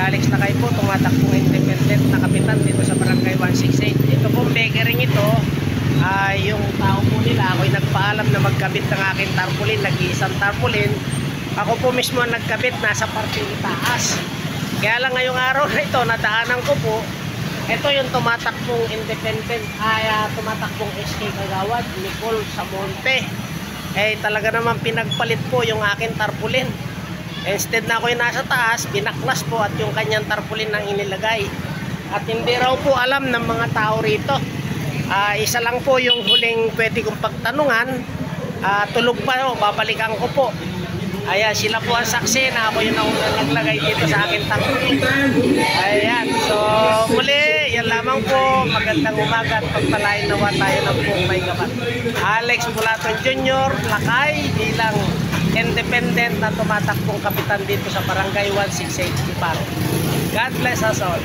Alex Lakay po, tumatakbong independent na kapitan dito sa Barangay 168. Ito pong bakery ito, yung tao po nila, ako'y nagpaalam na magkabit ng aking tarpaulin, nag-iisang tarpaulin. Ako po mismo ang nagkabit, nasa parting taas. Kaya lang ngayong araw na ito, nadaanan ko po, ito yung tumatakbong independent, tumatakbong SK Kagawad, Nicole Samonte. Talaga naman pinagpalit po yung aking tarpaulin. Instead na ako yung nasa taas, binaklas po at yung kanyang tarpaulin ang inilagay. At hindi raw po alam ng mga tao rito. Isa lang po yung huling pwede kong pagtanungan. Tulog pa, babalikan ko po. Sila po ang saksi na ako yung naglagay dito sa akin tarpaulin. Ayan, so muli, yan lamang po. Magandang umaga at pagpalain nawa tayo ng buong may gabat. Alex Bulaton Jr. Lakay bilang independent na tumatakbong kapitan dito sa Barangay 168 Ipar. God bless us all.